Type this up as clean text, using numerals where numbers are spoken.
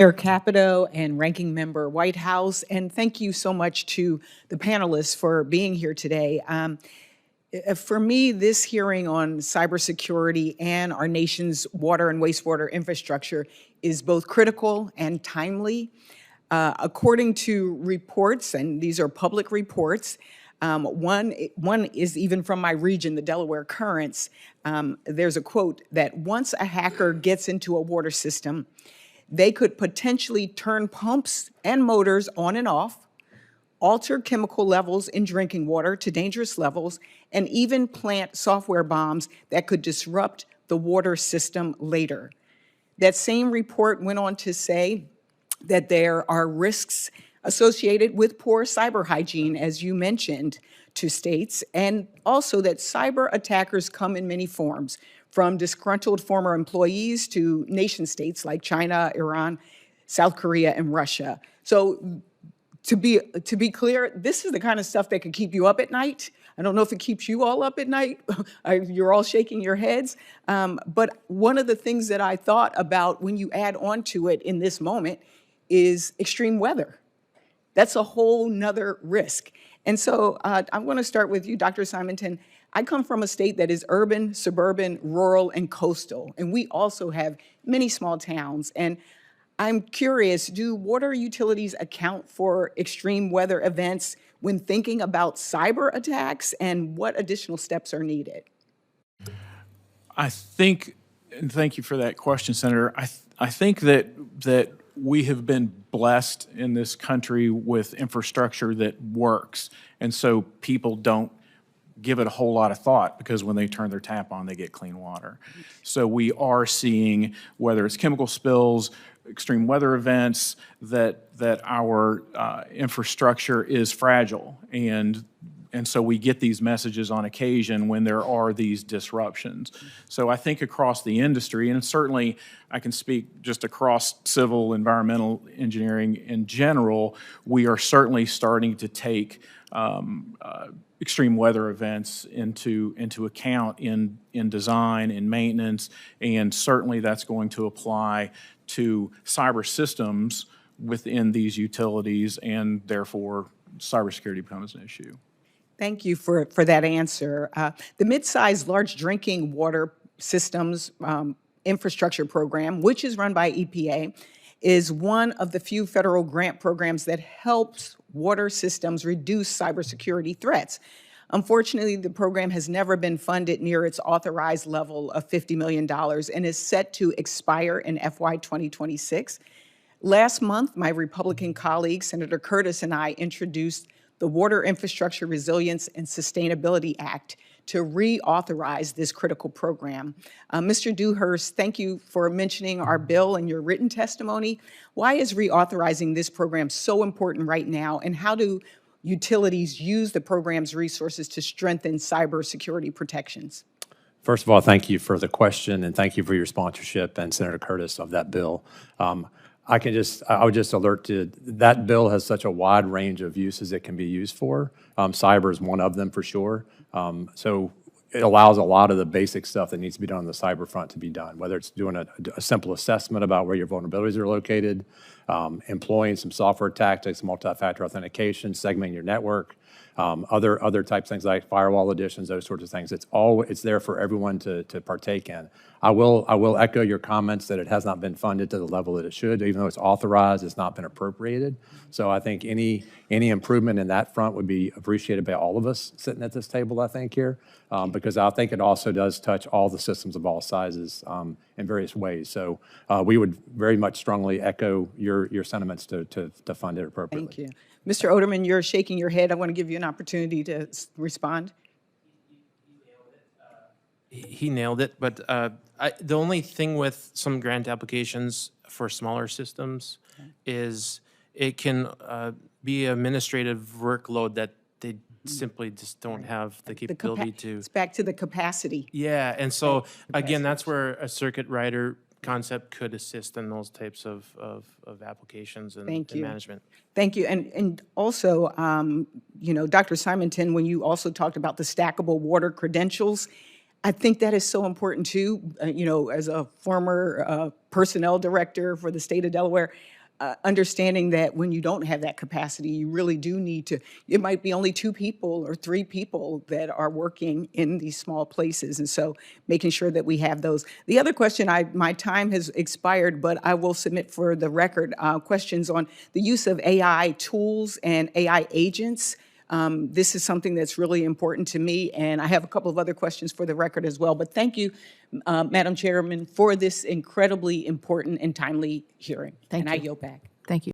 Mayor Capito and Ranking Member Whitehouse, and thank you so much to the panelists for being here today. For me, this hearing on cybersecurity and our nation's water and wastewater infrastructure is both critical and timely. According to reports, and these are public reports, one is even from my region, the Delaware Currents. There's a quote that once a hacker gets into a water system, they could potentially turn pumps and motors on and off, alter chemical levels in drinking water to dangerous levels, and even plant software bombs that could disrupt the water system later. That same report went on to say that there are risks associated with poor cyber hygiene, as you mentioned, to states, and also that cyber attackers come in many forms, from disgruntled former employees to nation states like China, Iran, South Korea, and Russia. So to be clear, this is the kind of stuff that could keep you up at night. I don't know if it keeps you all up at night. You're all shaking your heads. But one of the things that I thought about when you add on to it in this moment is extreme weather. That's a whole nother risk. And so I'm going to start with you, Dr. Simonton. I come from a state that is urban, suburban, rural, and coastal, and we also have many small towns. And I'm curious, do water utilities account for extreme weather events when thinking about cyber attacks, and what additional steps are needed? I think, and thank you for that question, Senator. I think that we have been blessed in this country with infrastructure that works, and so people don't give it a whole lot of thought, because when they turn their tap on, they get clean water. So we are seeing, whether it's chemical spills, extreme weather events, that our infrastructure is fragile, and so we get these messages on occasion when there are these disruptions. So I think across the industry, and certainly I can speak just across civil environmental engineering in general, we are certainly starting to take extreme weather events into account in design, in maintenance, and certainly that's going to apply to cyber systems within these utilities, and therefore cybersecurity becomes an issue. Thank you for that answer. The mid-sized large drinking water systems infrastructure program, which is run by EPA, is one of the few federal grant programs that helps water systems reduce cybersecurity threats. Unfortunately, the program has never been funded near its authorized level of $50 million and is set to expire in FY 2026. Last month, my Republican colleague, Senator Curtis, and I introduced the Water Infrastructure Resilience and Sustainability Act to reauthorize this critical program. Mr. Dewhurst, thank you for mentioning our bill in your written testimony. Why is reauthorizing this program so important right now, and how do utilities use the program's resources to strengthen cybersecurity protections? First of all, thank you for the question, and thank you for your sponsorship and Senator Curtis of that bill. I would just alert to that bill has such a wide range of uses it can be used for. Cyber is one of them for sure. So it allows a lot of the basic stuff that needs to be done on the cyber front to be done, whether it's doing a simple assessment about where your vulnerabilities are located, employing some software tactics, multi-factor authentication, segmenting your network, other types of things like firewall additions, those sorts of things. It's there for everyone to partake in. I will echo your comments that it has not been funded to the level that it should. Even though it's authorized, it's not been appropriated. So I think any improvement in that front would be appreciated by all of us sitting at this table, I think, here, because I think it also does touch all the systems of all sizes in various ways. So we would very much strongly echo your sentiments to fund it appropriately. Thank you. Mr. Oderman, you're shaking your head. I want to give you an opportunity to respond. He nailed it, but the only thing with some grant applications for smaller systems is it can be an administrative workload that they simply just don't have the capability to. It's back to the capacity. Yeah, and so again, that's where a circuit rider concept could assist in those types of applications and management. Thank you. And also, you know, Dr. Simonton, when you also talked about the stackable water credentials, I think that is so important too. You know, as a former personnel director for the state of Delaware, understanding that when you don't have that capacity, you really do need to, it might be only 2 people or 3 people that are working in these small places. And so making sure that we have those. The other question, my time has expired, but I will submit for the record questions on the use of AI tools and AI agents. This is something that's really important to me, and I have a couple of other questions for the record as well. But thank you, Madam Chairman, for this incredibly important and timely hearing. Thank And I you. yield back. Thank you.